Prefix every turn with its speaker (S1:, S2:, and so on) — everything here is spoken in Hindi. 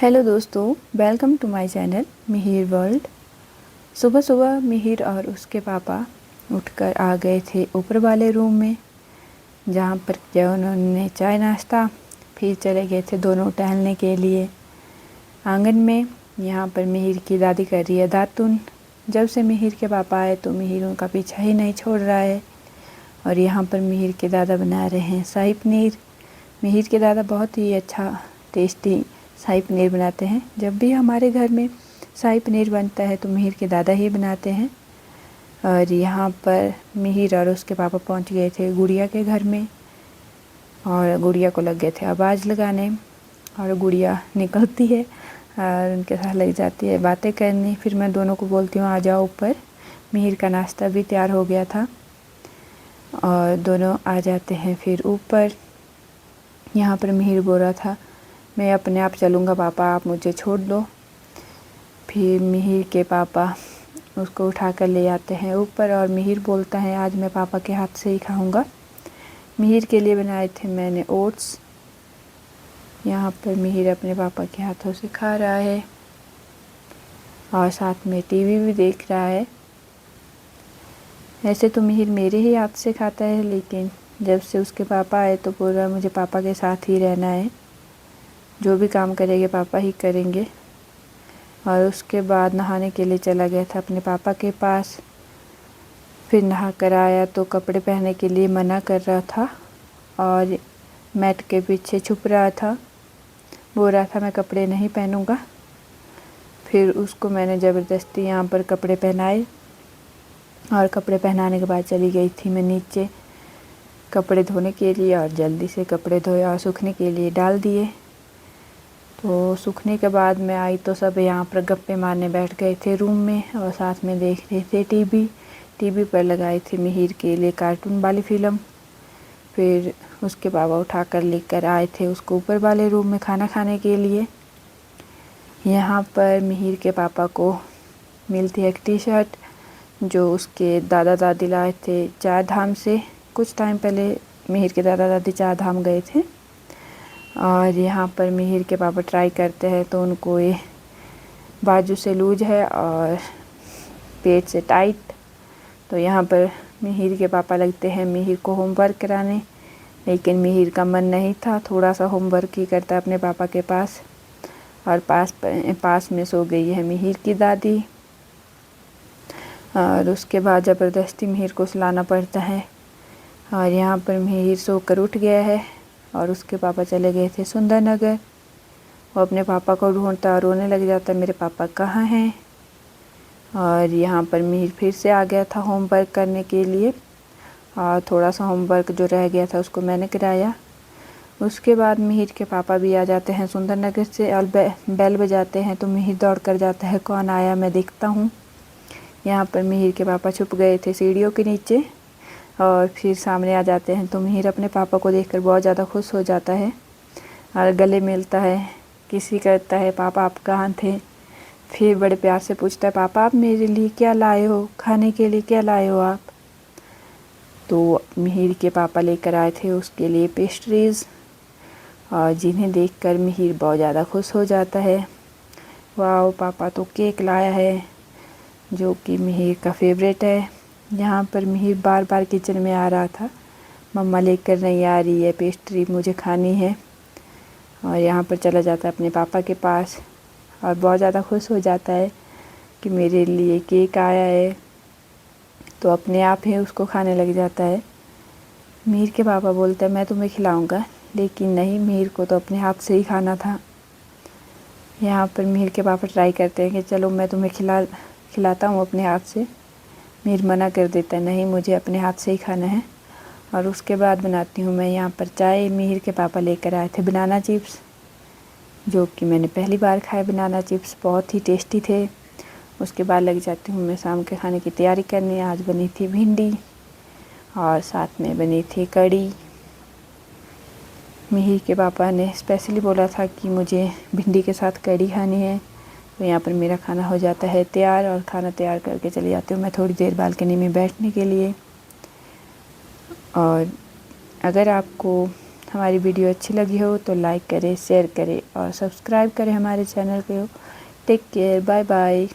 S1: हेलो दोस्तों, welcome to my channel Mihir world. सुबह सुबह मिहिर और उसके पापा उठकर आ गए थे ऊपर वाले रूम में, जहाँ पर किया उन्होंने चाय नाश्ता। फिर चले गए थे दोनों टहलने के लिए आंगन में। यहाँ पर मिहिर की दादी कर रही है दातुन। जब से मिहिर के पापा आए तो मिहिर उनका पीछा ही नहीं छोड़ रहा है। और यहाँ पर मिहिर के दादा बना रहे हैं शाही पनीर। मिहिर के दादा बहुत ही अच्छा टेस्टी शाही पनीर बनाते हैं। जब भी हमारे घर में शाही पनीर बनता है तो मिहिर के दादा ही बनाते हैं। और यहाँ पर मिहिर और उसके पापा पहुँच गए थे गुड़िया के घर में, और गुड़िया को लग गए थे आवाज़ लगाने। और गुड़िया निकलती है और उनके साथ लग जाती है बातें करने। फिर मैं दोनों को बोलती हूँ आ जाओ ऊपर। मिहिर का नाश्ता भी तैयार हो गया था और दोनों आ जाते हैं फिर ऊपर। यहाँ पर मिहिर बोल रहा था मैं अपने आप चलूँगा पापा, आप मुझे छोड़ दो। फिर मिहिर के पापा उसको उठाकर ले आते हैं ऊपर और मिहिर बोलता है आज मैं पापा के हाथ से ही खाऊँगा। मिहिर के लिए बनाए थे मैंने ओट्स। यहाँ पर मिहिर अपने पापा के हाथों से खा रहा है और साथ में टीवी भी देख रहा है। ऐसे तो मिहिर मेरे ही हाथ से खाता है, लेकिन जब से उसके पापा आए तो बोल रहा मुझे पापा के साथ ही रहना है, जो भी काम करेंगे पापा ही करेंगे। और उसके बाद नहाने के लिए चला गया था अपने पापा के पास। फिर नहा कर आया तो कपड़े पहनने के लिए मना कर रहा था और मैट के पीछे छुप रहा था, बोल रहा था मैं कपड़े नहीं पहनूंगा। फिर उसको मैंने ज़बरदस्ती यहाँ पर कपड़े पहनाए और कपड़े पहनाने के बाद चली गई थी मैं नीचे कपड़े धोने के लिए। और जल्दी से कपड़े धोए और सूखने के लिए डाल दिए। तो सूखने के बाद मैं आई तो सब यहाँ पर गप्पे मारने बैठ गए थे रूम में और साथ में देख रहे थे टीवी पर लगाए थे मिहिर के लिए कार्टून वाली फ़िल्म। फिर उसके बाबा उठाकर लेकर आए थे उसको ऊपर वाले रूम में खाना खाने के लिए। यहाँ पर मिहिर के पापा को मिलती है एक टी शर्ट जो उसके दादा दादी लाए थे चार धाम से। कुछ टाइम पहले मिहिर के दादा दादी चार धाम गए थे। और यहाँ पर मिहिर के पापा ट्राई करते हैं तो उनको ये बाजू से लूज है और पेट से टाइट। तो यहाँ पर मिहिर के पापा लगते हैं मिहिर को होमवर्क कराने, लेकिन मिहिर का मन नहीं था, थोड़ा सा होमवर्क ही करता अपने पापा के पास। और पास में सो गई है मिहिर की दादी। और उसके बाद ज़बरदस्ती मिहिर को सुलाना पड़ता है। और यहाँ पर मिहिर सोकर उठ गया है और उसके पापा चले गए थे सुंदर नगर। वो अपने पापा को ढूंढता और रोने लग जाता मेरे पापा कहाँ हैं। और यहाँ पर मिहिर फिर से आ गया था होमवर्क करने के लिए और थोड़ा सा होमवर्क जो रह गया था उसको मैंने कराया। उसके बाद मिहिर के पापा भी आ जाते हैं सुंदर नगर से और बेल बजाते हैं तो मिहिर दौड़ कर जाता है कौन आया मैं देखता हूँ। यहाँ पर मिहिर के पापा छुप गए थे सीढ़ियों के नीचे और फिर सामने आ जाते हैं तो मिहिर अपने पापा को देखकर बहुत ज़्यादा खुश हो जाता है और गले मिलता है, किसी करता है पापा आप कहाँ थे। फिर बड़े प्यार से पूछता है पापा आप मेरे लिए क्या लाए हो, खाने के लिए क्या लाए हो आप। तो मिहिर के पापा लेकर आए थे उसके लिए पेस्ट्रीज़ और जिन्हें देखकर मिहिर बहुत ज़्यादा खुश हो जाता है। वाह पापा तो केक लाया है जो कि मिहिर का फेवरेट है। यहाँ पर मिहिर बार बार किचन में आ रहा था, मम्मा लेकर नहीं आ रही है पेस्ट्री, मुझे खानी है। और यहाँ पर चला जाता है अपने पापा के पास और बहुत ज़्यादा खुश हो जाता है कि मेरे लिए केक आया है। तो अपने आप ही उसको खाने लग जाता है। मिहिर के पापा बोलते हैं मैं तुम्हें खिलाऊँगा, लेकिन नहीं, मिहिर को तो अपने हाथ से ही खाना था। यहाँ पर मिहिर के पापा ट्राई करते हैं कि चलो मैं तुम्हें खिलाता हूँ अपने हाथ से। मिहिर मना कर देता है नहीं मुझे अपने हाथ से ही खाना है। और उसके बाद बनाती हूँ मैं यहाँ पर चाय। मिहिर के पापा लेकर आए थे बनाना चिप्स जो कि मैंने पहली बार खाए। बनाना चिप्स बहुत ही टेस्टी थे। उसके बाद लग जाती हूँ मैं शाम के खाने की तैयारी करने। आज बनी थी भिंडी और साथ में बनी थी कढ़ी। मिहिर के पापा ने स्पेशली बोला था कि मुझे भिंडी के साथ कढ़ी खानी है। तो यहाँ पर मेरा खाना हो जाता है तैयार और खाना तैयार करके चली जाती हूँ मैं थोड़ी देर बालकनी में बैठने के लिए। और अगर आपको हमारी वीडियो अच्छी लगी हो तो लाइक करें, शेयर करें और सब्सक्राइब करें हमारे चैनल को। Take care, bye bye.